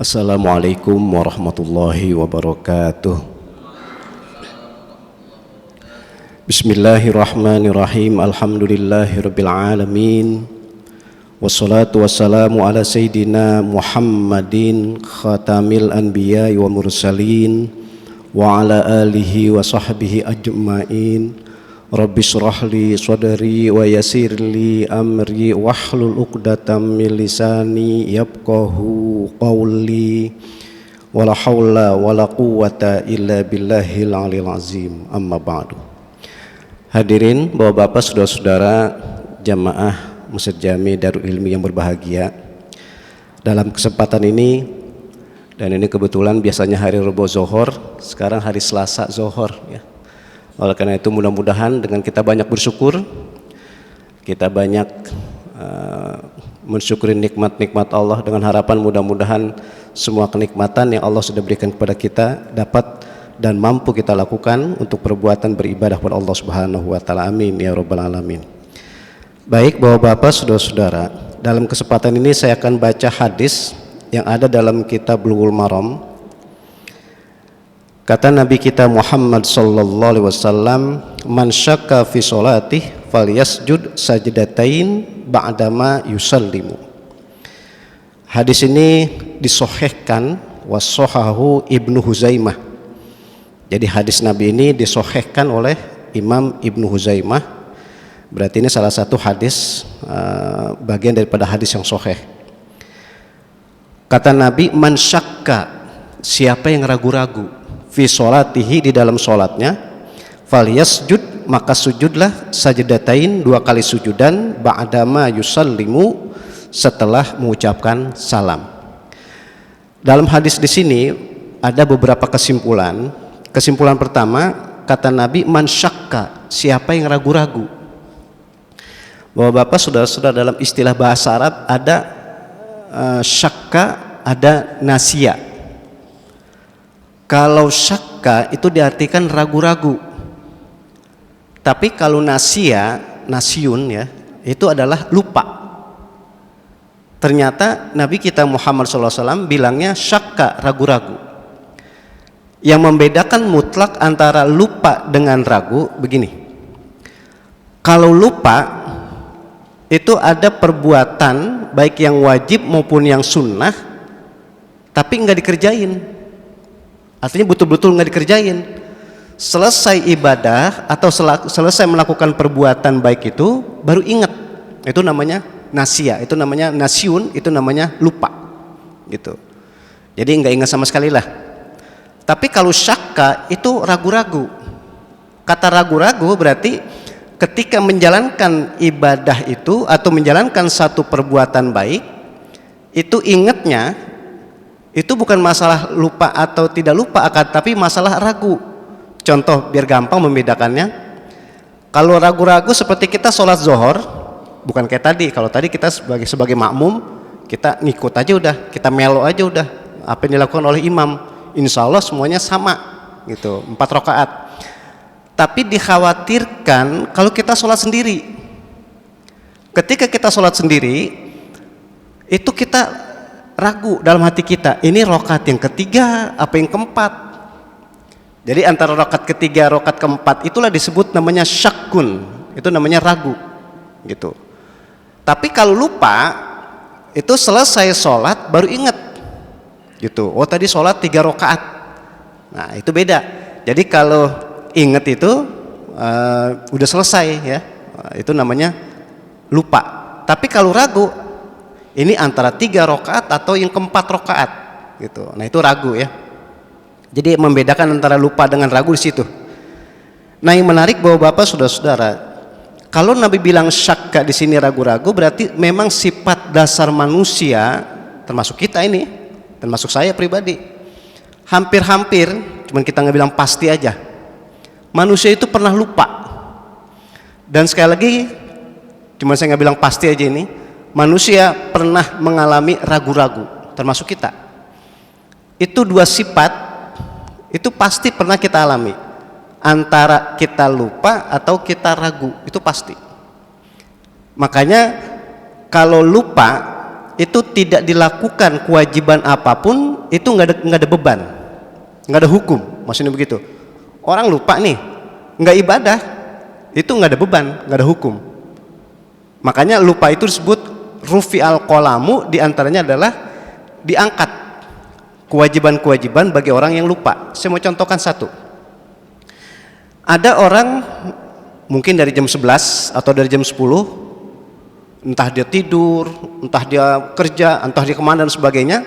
Assalamualaikum warahmatullahi wabarakatuh. Bismillahirrahmanirrahim. Alhamdulillahirabbil alamin. Wassalatu wassalamu ala sayyidina Muhammadin khatamil anbiya'i wa mursalin wa ala alihi wa sahbihi ajma'in. Rabbi shrah li sadri wa yassir li amri wahlul 'uqdatam min lisani yafqahu qawli wala haula wala quwwata illa billahil aliyil azim. Amma ba'du. Hadirin Bapak-bapak, saudara-saudara jamaah Masjid Jami Darul Ilmi yang berbahagia, dalam kesempatan ini, dan ini kebetulan biasanya hari Rebo Zohor, sekarang hari Selasa Zohor ya. Oleh karena itu mudah-mudahan dengan kita banyak bersyukur, kita banyak mensyukuri nikmat-nikmat Allah, dengan harapan mudah-mudahan semua kenikmatan yang Allah sudah berikan kepada kita dapat dan mampu kita lakukan untuk perbuatan beribadah kepada Allah Subhanahu wa taala. Amin ya rabbal alamin. Baik Bapak-bapak, saudara-saudara, dalam kesempatan ini saya akan baca hadis yang ada dalam kitab Bulughul Maram. Kata Nabi kita Muhammad sallallahu alaihi wasallam, "Man syakka fi sholatih falyasjud sajdatain ba'dama yusallimu." Hadis ini disahihkan washahahu Ibnu Huzaimah. Jadi hadis Nabi ini disahihkan oleh Imam Ibnu Huzaimah. Berarti ini salah satu hadis bagian daripada hadis yang sahih. Kata Nabi, "Man syakka," siapa yang ragu-ragu, fi sholatihi, di dalam sholatnya, falyasjud, maka sujudlah, sajdatain, dua kali sujudan, ba'dama yusallimu, setelah mengucapkan salam. Dalam hadis di sini ada beberapa kesimpulan. Kesimpulan pertama, kata Nabi, man syakka, siapa yang ragu-ragu. Bapak-bapak, saudara-saudara, dalam istilah bahasa Arab ada syakka, ada nasya. Kalau syakka itu diartikan ragu-ragu. Tapi kalau nasya, nasyun ya, itu adalah lupa. Ternyata Nabi kita Muhammad SAW bilangnya syakka, ragu-ragu. Yang membedakan mutlak antara lupa dengan ragu begini. Kalau lupa itu ada perbuatan baik yang wajib maupun yang sunnah tapi nggak dikerjain. Artinya betul-betul nggak dikerjain. Selesai ibadah atau selesai melakukan perbuatan baik itu baru ingat. Itu namanya nasya, itu namanya nasyun, itu namanya lupa gitu. Jadi nggak ingat sama sekali lah. Tapi kalau syakka itu ragu-ragu. Kata ragu-ragu berarti ketika menjalankan ibadah itu atau menjalankan satu perbuatan baik, itu ingatnya itu bukan masalah lupa atau tidak lupa, tapi masalah ragu. Contoh biar gampang membedakannya, kalau ragu-ragu seperti kita sholat zuhur, bukan kayak tadi. Kalau tadi kita sebagai makmum, kita ngikut aja udah, kita melo aja udah apa yang dilakukan oleh imam, insya Allah semuanya sama gitu, 4 rakaat. Tapi dikhawatirkan kalau kita sholat sendiri. Ketika kita sholat sendiri, itu kita ragu dalam hati kita, ini rakaat yang ketiga apa yang keempat. Jadi antara rakaat ketiga rakaat keempat itulah disebut namanya syakkun, itu namanya ragu gitu. Tapi kalau lupa itu selesai sholat baru ingat gitu, oh tadi sholat 3 rakaat. Nah itu beda. Jadi kalau ingat itu udah selesai ya, itu namanya lupa. Tapi kalau ragu, ini antara 3 rakaat atau yang keempat rakaat gitu. Nah itu ragu ya. Jadi membedakan antara lupa dengan ragu di situ. Nah yang menarik Bapak-bapak, saudara-saudara, kalau Nabi bilang syakka di sini ragu-ragu, berarti memang sifat dasar manusia, termasuk kita ini, termasuk saya pribadi, hampir-hampir, cuman kita nggak bilang pasti aja, manusia itu pernah lupa. Dan sekali lagi, cuman saya nggak bilang pasti aja ini, manusia pernah mengalami ragu-ragu, termasuk kita. Itu 2 sifat, itu pasti pernah kita alami. Antara kita lupa atau kita ragu, itu pasti. Makanya kalau lupa itu tidak dilakukan kewajiban apapun itu nggak ada beban, nggak ada hukum, maksudnya begitu. Orang lupa nih, nggak ibadah, itu nggak ada beban, nggak ada hukum. Makanya lupa itu disebut rufi'al qalamu, diantaranya adalah diangkat kewajiban-kewajiban bagi orang yang lupa. Saya mau contohkan satu. Ada orang mungkin dari jam 11 atau dari jam 10, entah dia tidur, entah dia kerja, entah dia kemana dan sebagainya,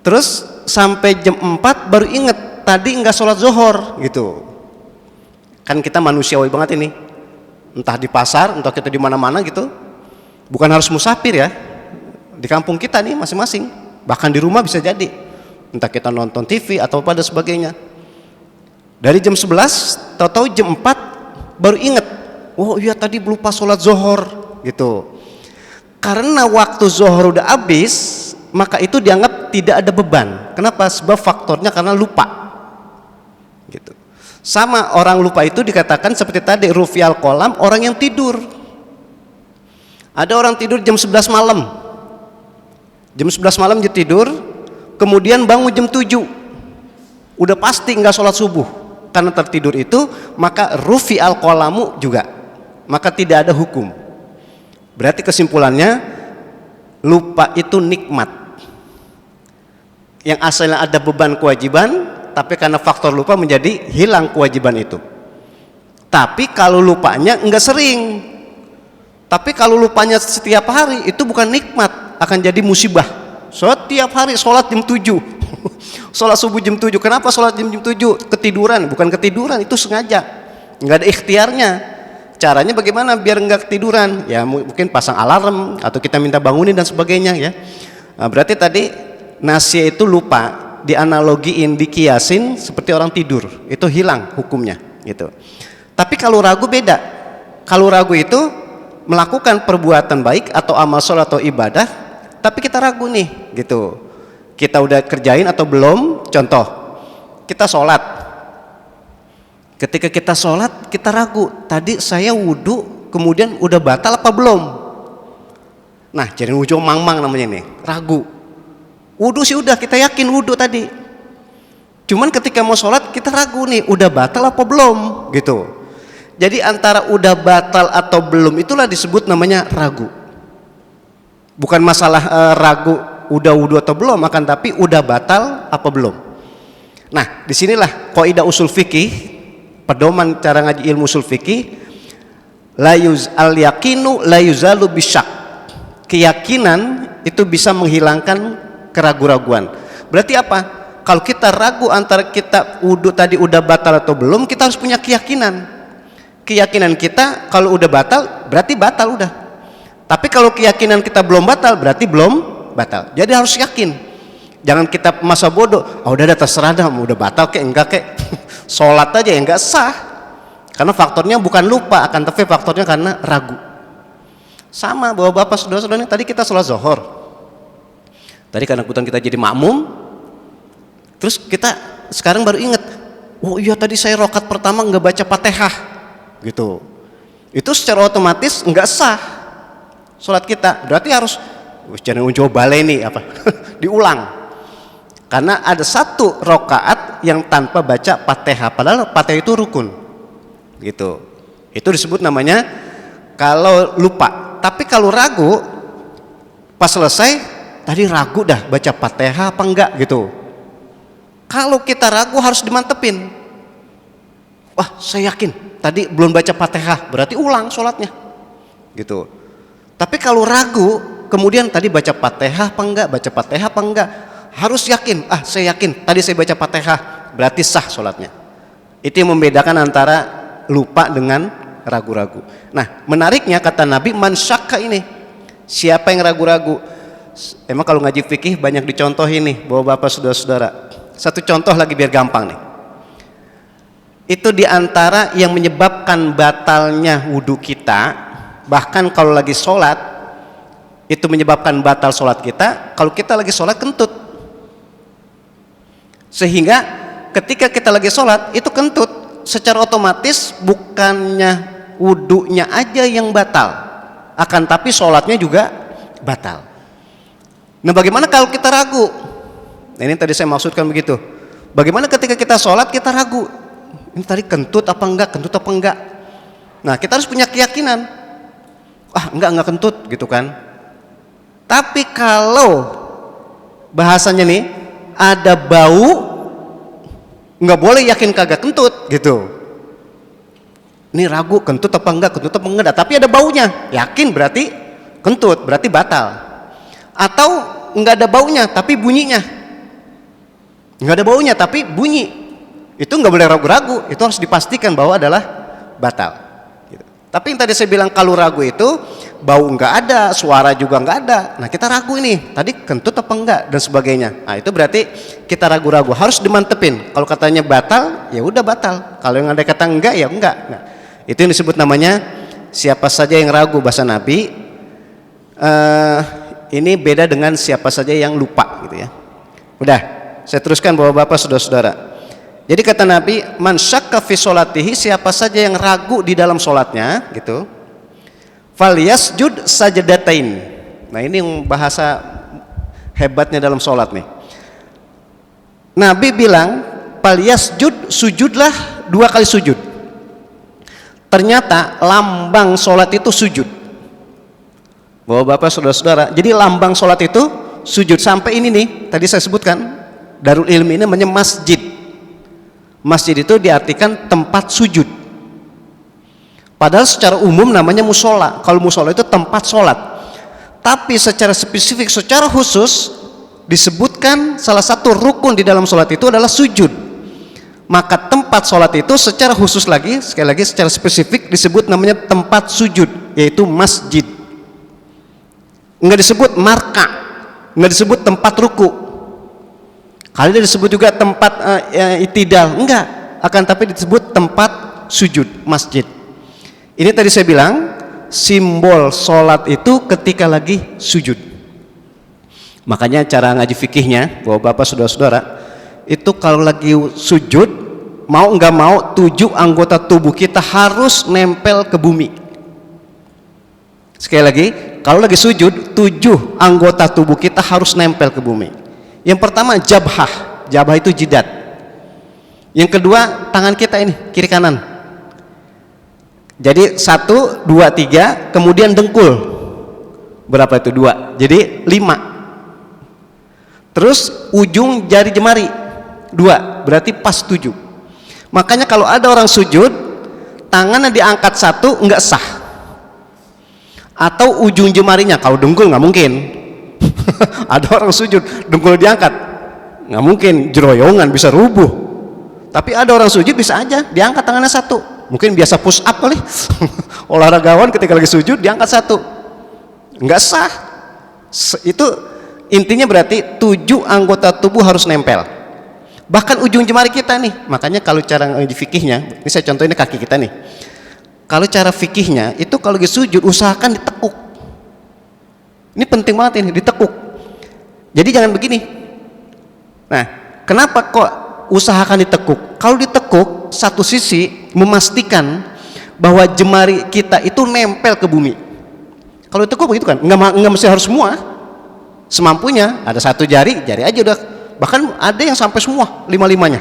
terus sampai jam 4 baru inget tadi nggak sholat zuhur gitu. Kan kita manusiawi banget ini, entah di pasar, entah kita di mana-mana gitu, bukan harus musafir ya, di kampung kita nih masing-masing, bahkan di rumah bisa jadi, entah kita nonton TV atau pada sebagainya. Dari jam 11 tahu-tahu jam 4 baru inget, oh iya tadi lupa sholat zuhur gitu. Karena waktu zuhur udah habis, maka itu dianggap tidak ada beban. Kenapa? Sebab faktornya karena lupa gitu. Sama orang lupa itu dikatakan seperti tadi rufi'al qalam, orang yang tidur. Ada orang tidur jam 11 malam, jam 11 malam dia tidur, kemudian bangun jam 7, udah pasti nggak sholat subuh. Karena tertidur itu, maka rufi'al qalamu juga, maka tidak ada hukum. Berarti kesimpulannya, lupa itu nikmat yang asalnya ada beban kewajiban, tapi karena faktor lupa menjadi hilang kewajiban itu. Tapi kalau lupanya enggak sering, tapi kalau lupanya setiap hari, itu bukan nikmat, akan jadi musibah. Setiap hari sholat jam 7 sholat subuh jam 7. Kenapa sholat jam 7? Ketiduran. Bukan ketiduran, itu sengaja, nggak ada ikhtiarnya. Caranya bagaimana biar nggak ketiduran? Ya mungkin pasang alarm atau kita minta bangunin dan sebagainya ya. Nah, berarti tadi nasiya itu lupa dianalogiin, dikiasin seperti orang tidur, itu hilang hukumnya gitu. Tapi kalau ragu beda. Kalau ragu itu melakukan perbuatan baik atau amal sholat atau ibadah, tapi kita ragu nih gitu, kita udah kerjain atau belum. Contoh, kita sholat, ketika kita sholat kita ragu, tadi saya wudhu kemudian udah batal apa belum. Nah jadi ujung mang-mang namanya nih, ragu. Wudhu sih udah, kita yakin wudhu tadi, cuman ketika mau sholat kita ragu nih, udah batal apa belum gitu. Jadi antara udah batal atau belum itulah disebut namanya ragu. Bukan masalah ragu udah wudhu atau belum, akan tapi udah batal apa belum. Nah disinilah kaidah usul fikih, pedoman cara ngaji ilmu usul fikih, al yakinu la yuzalu bisyak. Keyakinan itu bisa menghilangkan keraguan-raguan. Berarti apa? Kalau kita ragu antara kita wudhu tadi udah batal atau belum, kita harus punya keyakinan. Keyakinan kita kalau udah batal berarti batal udah. Tapi kalau keyakinan kita belum batal berarti belum batal. Jadi harus yakin. Jangan kita masa bodoh, udah terserah dah, udah batal kek enggak kek. Sholat aja ya enggak sah. Karena faktornya bukan lupa, akan tapi faktornya karena ragu. Sama bapak-bapak saudara-saudara, tadi kita sholat zuhur. Tadi karena kebetulan kita jadi makmum, terus kita sekarang baru ingat, oh iya tadi saya rakaat pertama enggak baca Fatihah gitu. Itu secara otomatis enggak sah sholat kita. Berarti harus jangan coba baleni apa diulang, karena ada satu rakaat yang tanpa baca Fatihah, padahal Fatihah itu rukun gitu. Itu disebut namanya kalau lupa. Tapi kalau ragu, pas selesai tadi ragu dah baca Fatihah apa enggak gitu. Kalau kita ragu harus dimantepin, wah saya yakin tadi belum baca Fatihah, berarti ulang sholatnya gitu. Tapi kalau ragu, kemudian tadi baca Fatihah apa enggak, baca Fatihah apa enggak, harus yakin, saya yakin tadi saya baca Fatihah, berarti sah sholatnya. Itu yang membedakan antara lupa dengan ragu-ragu. Nah menariknya kata Nabi, man syakka ini, siapa yang ragu-ragu. Emang kalau ngaji fikih banyak dicontohin nih bapak-bapak saudara-saudara. Satu contoh lagi biar gampang nih. Itu diantara yang menyebabkan batalnya wudhu kita, bahkan kalau lagi sholat itu menyebabkan batal sholat kita. Kalau kita lagi sholat kentut, sehingga ketika kita lagi sholat itu kentut, secara otomatis bukannya wudhunya aja yang batal, akan tapi sholatnya juga batal. Nah bagaimana kalau kita ragu, Nah, ini tadi saya maksudkan begitu. Bagaimana ketika kita sholat kita ragu, ini tadi kentut apa enggak? Nah, kita harus punya keyakinan, enggak kentut gitu kan. Tapi kalau bahasanya nih ada bau, nggak boleh yakin kagak kentut gitu. Ini ragu kentut apa enggak, tapi ada baunya, yakin berarti kentut, berarti batal. Atau nggak ada baunya tapi bunyinya, nggak ada baunya tapi bunyi, itu nggak boleh ragu-ragu, itu harus dipastikan bahwa adalah batal gitu. Tapi yang tadi saya bilang kalau ragu itu bau nggak ada, suara juga nggak ada, nah kita ragu ini tadi kentut apa enggak dan sebagainya. Nah itu berarti kita ragu-ragu, harus dimantepin. Kalau katanya batal ya udah batal, kalau yang ada kata enggak ya enggak. Nah itu yang disebut namanya siapa saja yang ragu, bahasa Nabi. Ini beda dengan siapa saja yang lupa gitu ya. Udah, saya teruskan bapak-bapak, saudara-saudara. Jadi kata Nabi, man syakka fi sholatihi, siapa saja yang ragu di dalam sholatnya gitu, falyasjud sajdatain. Nah ini yang bahasa hebatnya dalam sholat nih. Nabi bilang falyasjud, sujudlah 2 kali sujud. Ternyata lambang sholat itu sujud. Bapak-bapak, saudara-saudara, jadi lambang sholat itu sujud. Sampai ini nih, tadi saya sebutkan Darul Ilmi ini namanya masjid. Masjid itu diartikan tempat sujud. Padahal secara umum namanya musola. Kalau musola itu tempat sholat. Tapi secara spesifik, secara khusus disebutkan salah satu rukun di dalam sholat itu adalah sujud. Maka tempat sholat itu secara khusus lagi, sekali lagi secara spesifik disebut namanya tempat sujud, yaitu masjid. Enggak disebut marka, enggak disebut tempat ruku. Kali ini disebut juga tempat itidal, enggak, akan tapi disebut tempat sujud, masjid. Ini tadi saya bilang simbol sholat itu ketika lagi sujud. Makanya cara ngaji fikihnya, bapak-bapak, saudara-saudara, itu kalau lagi sujud, mau enggak mau 7 anggota tubuh kita harus nempel ke bumi. Sekali lagi, kalau lagi sujud 7 anggota tubuh kita harus nempel ke bumi. Yang pertama jabhah, jabhah itu jidat. Yang kedua tangan kita ini kiri kanan. Jadi 1, 2, 3, kemudian dengkul. Berapa itu? 2. Jadi 5. Terus ujung jari jemari 2, berarti pas 7. Makanya kalau ada orang sujud tangannya diangkat 1 enggak sah. Atau ujung jemarinya, kalau dengkul nggak mungkin. Ada orang sujud dengkul diangkat, nggak mungkin, jeroyongan bisa rubuh. Tapi ada orang sujud bisa aja diangkat tangannya 1, mungkin biasa push up kali. Olahragawan ketika lagi sujud diangkat 1, nggak sah. Itu intinya berarti 7 anggota tubuh harus nempel, bahkan ujung jemari kita nih. Makanya kalau cara di fikihnya, ini saya contohin kaki kita nih. Kalau cara fikihnya itu kalau lagi sujud usahakan ditekuk. Ini penting banget ini, ditekuk. Jadi jangan begini. Nah, kenapa kok usahakan ditekuk? Kalau ditekuk, satu sisi memastikan bahwa jemari kita itu nempel ke bumi. Kalau ditekuk begitu kan, nggak mesti harus semua. Semampunya, ada 1 jari aja udah. Bahkan ada yang sampai semua, 5-5-nya.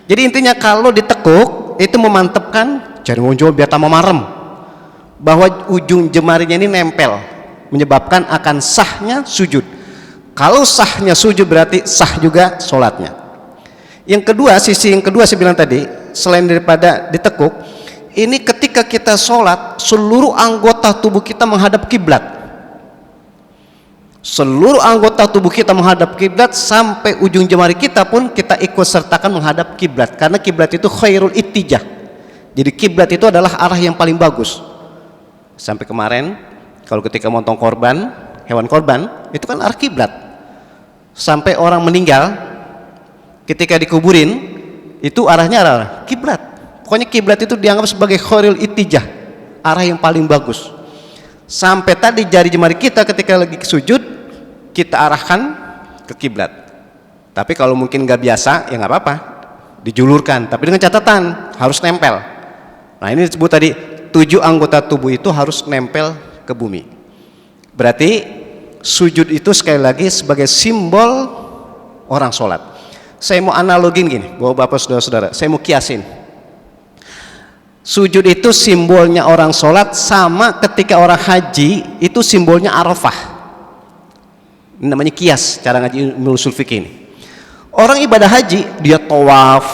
Jadi intinya kalau ditekuk itu memantapkan jari ngonjol biar tambah marem, bahwa ujung jemarinya ini nempel, menyebabkan akan sahnya sujud. Kalau sahnya sujud berarti sah juga sholatnya. Yang kedua, sisi yang kedua saya bilang tadi, selain daripada ditekuk, ini ketika kita sholat seluruh anggota tubuh kita menghadap kiblat. Seluruh anggota tubuh kita menghadap kiblat, sampai ujung jemari kita pun kita ikut sertakan menghadap kiblat, karena kiblat itu khairul ittijah. Jadi kiblat itu adalah arah yang paling bagus. Sampai kemarin kalau ketika motong korban, hewan korban itu kan arah kiblat. Sampai orang meninggal ketika dikuburin itu arahnya arah kiblat. Pokoknya kiblat itu dianggap sebagai khairul ittijah, arah yang paling bagus. Sampai tadi jari jemari kita ketika lagi sujud kita arahkan ke kiblat. Tapi kalau mungkin nggak biasa ya nggak apa-apa, dijulurkan, tapi dengan catatan harus nempel. Nah ini disebut tadi 7 anggota tubuh itu harus nempel ke bumi. Berarti sujud itu sekali lagi sebagai simbol orang sholat. Saya mau analogin gini, bapak saudara-saudara, saya mau kiasin. Sujud itu simbolnya orang sholat, sama ketika orang haji itu simbolnya Arafah. Ini namanya kias, cara ngaji ilmu usul fikih ini. Orang ibadah haji, dia tawaf,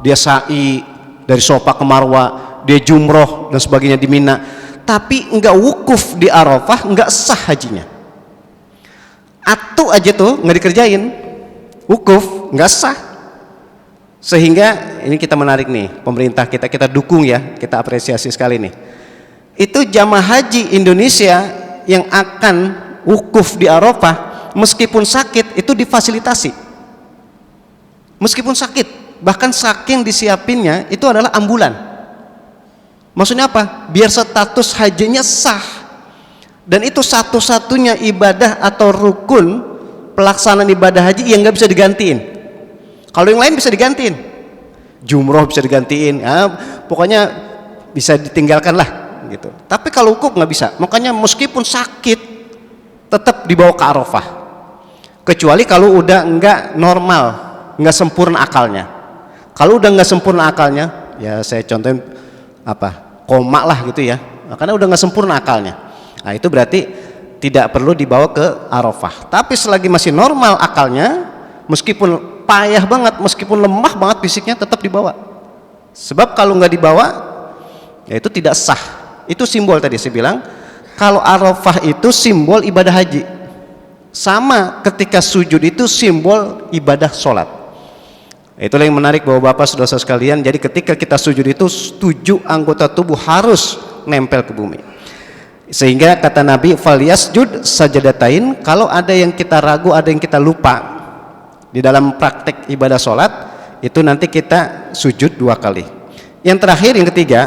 dia sa'i dari Sofa ke Marwa, dia jumroh dan sebagainya di Mina, tapi enggak wukuf di Arafah, enggak sah hajinya. Atu aja tuh nggak dikerjain, wukuf nggak sah. Sehingga ini kita menarik nih, pemerintah kita dukung ya, kita apresiasi sekali nih. Itu jamaah haji Indonesia yang akan wukuf di Arafah, meskipun sakit itu difasilitasi. Meskipun sakit, bahkan saking disiapinnya itu adalah ambulan. Maksudnya apa? Biar status hajinya sah. Dan itu satu-satunya ibadah atau rukun pelaksanaan ibadah haji yang nggak bisa digantiin. Kalau yang lain bisa digantiin, jumroh bisa digantiin, ya, pokoknya bisa ditinggalkan lah gitu. Tapi kalau wukuf nggak bisa. Makanya meskipun sakit tetap dibawa ke Arafah. Kecuali kalau udah nggak normal, nggak sempurna akalnya. Kalau udah nggak sempurna akalnya, ya saya contohin apa, koma lah gitu ya. Karena udah nggak sempurna akalnya. Nah itu berarti tidak perlu dibawa ke Arafah. Tapi selagi masih normal akalnya, meskipun payah banget, meskipun lemah banget fisiknya, tetap dibawa. Sebab kalau nggak dibawa, ya itu tidak sah. Itu simbol tadi saya bilang, kalau Arafah itu simbol ibadah haji. Sama ketika sujud itu simbol ibadah sholat. Itulah yang menarik bapak-bapak saudara-saudara sekalian. Jadi ketika kita sujud itu 7 anggota tubuh harus nempel ke bumi. Sehingga kata Nabi, falyasjud sajadatain, kalau ada yang kita ragu, ada yang kita lupa di dalam praktek ibadah sholat, itu nanti kita sujud 2 kali. Yang terakhir, yang ketiga,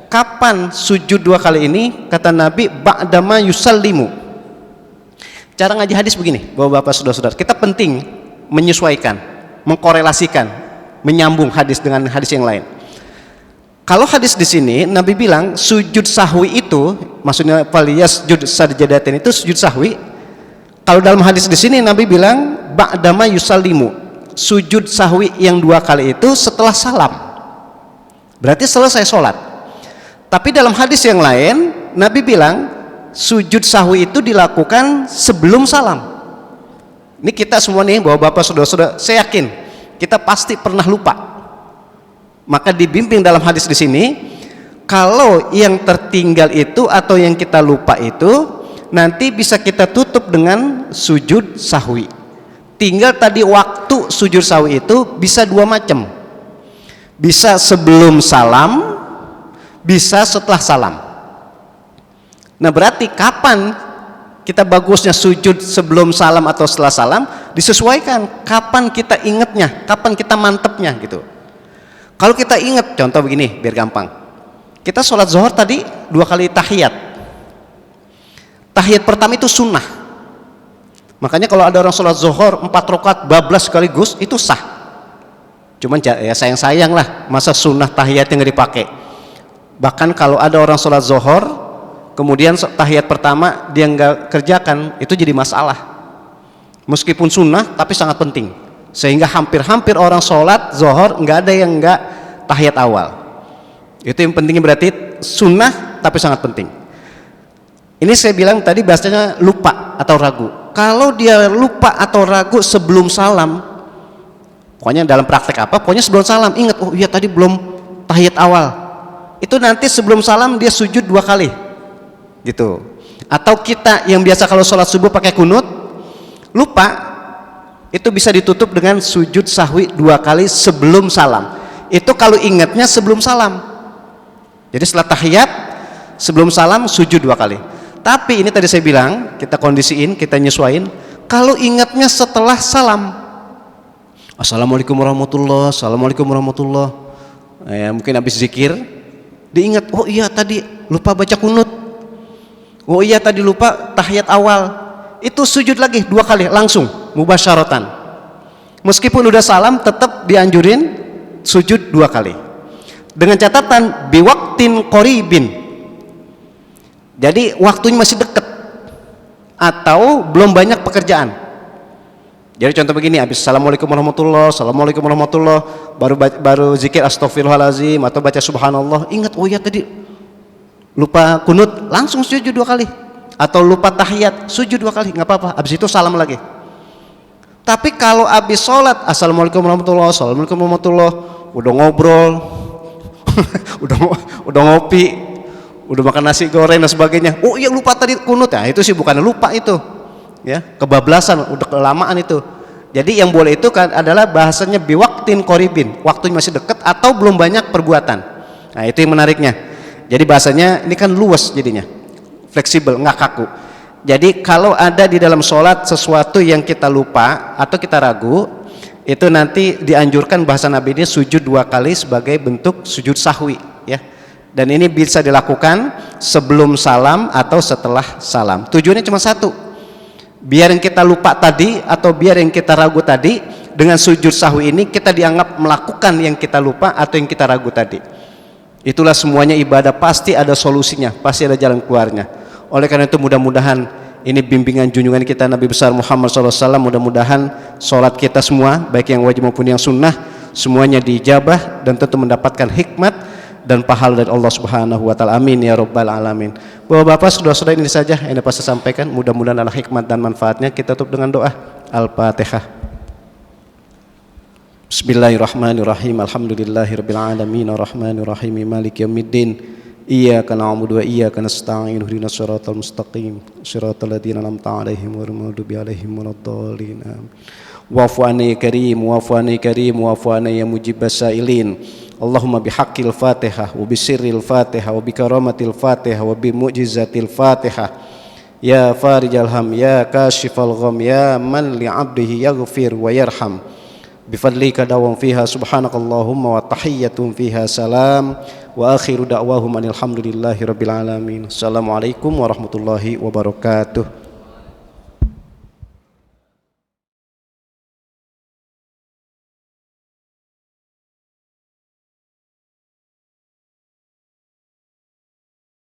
kapan sujud 2 kali ini? Kata Nabi, ba'dama yusallimu. Cara ngaji hadis begini, bapak-bapak saudara-saudara, kita penting menyesuaikan, mengkorelasikan, menyambung hadis dengan hadis yang lain. Kalau hadis di sini Nabi bilang sujud sahwi itu, maksudnya faliyasjud sajadatain itu sujud sahwi. Kalau dalam hadis di sini Nabi bilang ba'dama yusallimu, sujud sahwi yang 2 kali itu setelah salam. Berarti selesai sholat. Tapi dalam hadis yang lain Nabi bilang sujud sahwi itu dilakukan sebelum salam. Ini kita semua nih bapak-bapak saudara-saudara, saya yakin kita pasti pernah lupa. Maka dibimbing dalam hadis di sini, kalau yang tertinggal itu atau yang kita lupa itu nanti bisa kita tutup dengan sujud sahwi. Tinggal tadi waktu sujud sahwi itu bisa 2 macam. Bisa sebelum salam, bisa setelah salam. Nah berarti kapan kita bagusnya sujud, sebelum salam atau setelah salam? Disesuaikan kapan kita ingatnya, kapan kita mantepnya gitu. Kalau kita ingat, contoh begini biar gampang, kita sholat zuhur tadi 2 kali tahiyat. Tahiyat pertama itu sunnah. Makanya kalau ada orang sholat zuhur 4 rakaat bablas sekaligus itu sah. Cuman ya sayang-sayang lah, masa sunnah tahiyat yang nggak dipakai. Bahkan kalau ada orang sholat zuhur kemudian tahiyat pertama dia nggak kerjakan, itu jadi masalah. Meskipun sunnah tapi sangat penting. Sehingga hampir-hampir orang sholat zuhur nggak ada yang nggak tahiyat awal. Itu yang pentingnya, berarti sunnah tapi sangat penting. Ini saya bilang tadi bahasanya lupa atau ragu. Kalau dia lupa atau ragu sebelum salam, pokoknya dalam praktek apa, pokoknya sebelum salam ingat, oh iya tadi belum tahiyat awal, itu nanti sebelum salam dia sujud 2 kali gitu. Atau kita yang biasa kalau sholat subuh pakai kunut, lupa, itu bisa ditutup dengan sujud sahwi 2 kali sebelum salam. Itu kalau ingatnya sebelum salam. Jadi setelah tahiyat, sebelum salam sujud 2 kali. Tapi ini tadi saya bilang, kita kondisiin, kita nyesuaiin. Kalau ingatnya setelah salam, assalamualaikum warahmatullah, assalamualaikum warahmatullah, ya, mungkin habis zikir diingat, oh iya tadi lupa baca kunut, oh iya tadi lupa tahiyat awal, itu sujud lagi 2 kali langsung mubasyaratan. Meskipun udah salam tetap dianjurin sujud 2 kali. Dengan catatan biwaktin qoribin. Jadi waktunya masih dekat atau belum banyak pekerjaan. Jadi contoh begini, habis assalamualaikum warahmatullah, assalamualaikum warahmatullah, baru zikir astaghfirullahalazim atau baca subhanallah, ingat oh ya tadi lupa kunut, langsung sujud 2 kali. Atau lupa tahiyat, sujud 2 kali, nggak apa-apa. Habis itu salam lagi. Tapi kalau habis sholat assalamualaikum warahmatullah, assalamualaikum warahmatullah, udah ngobrol, udah ngopi, udah makan nasi goreng dan sebagainya, oh iya lupa tadi kunut, ya itu sih bukan lupa itu, ya kebablasan, udah kelamaan itu. Jadi yang boleh itu kan adalah bahasanya biwaktin koribin, waktunya masih dekat atau belum banyak perbuatan. Nah itu yang menariknya. Jadi bahasanya ini kan luas jadinya, fleksibel, nggak kaku. Jadi kalau ada di dalam sholat sesuatu yang kita lupa atau kita ragu, itu nanti dianjurkan bahasa Nabi ini sujud 2 kali sebagai bentuk sujud sahwi, ya. Dan ini bisa dilakukan sebelum salam atau setelah salam. Tujuannya cuma satu, biar yang kita lupa tadi atau biar yang kita ragu tadi, dengan sujud sahwi ini kita dianggap melakukan yang kita lupa atau yang kita ragu tadi. Itulah semuanya ibadah, pasti ada solusinya, pasti ada jalan keluarnya. Oleh karena itu mudah-mudahan ini bimbingan junjungan kita Nabi besar Muhammad SAW, mudah-mudahan sholat kita semua baik yang wajib maupun yang sunnah semuanya diijabah dan tentu mendapatkan hikmat dan pahala dari Allah Subhanahu wa taala. Amin ya rabbal alamin. Bapak-bapak, saudara-saudara, ini saja yang dapat saya sampaikan. Mudah-mudahan ada hikmat dan manfaatnya. Kita tutup dengan doa. Al-Fatihah. Bismillahirrahmanirrahim. Alhamdulillahirabbil alamin arrahmanir rahim maliki yaumiddin. Iyyaka na'budu wa iyyaka nasta'in ihdinas siratal mustaqim siratal ladzina an'amta 'alaihim ghairil maghdubi 'alaihim waladdallin. Wa'fu 'anni karim wa'fu 'anni karim wa'fu 'anni ya mujibas sa'ilin. Allahumma bihaqqil Fatihah wa bisirril Fatihah wa bikaramatil Fatihah wa bimu'jizatil Fatihah. Ya farijal ham, ya kashifal gham, ya man li 'abdihi yaghfir wa yarham. Bifadlika dawam fiha subhanakallahumma wa tahiyyatun fiha salam wa akhiru da'wahum alhamdulillahi rabbil alamin. Assalamualaikum warahmatullahi wabarakatuh.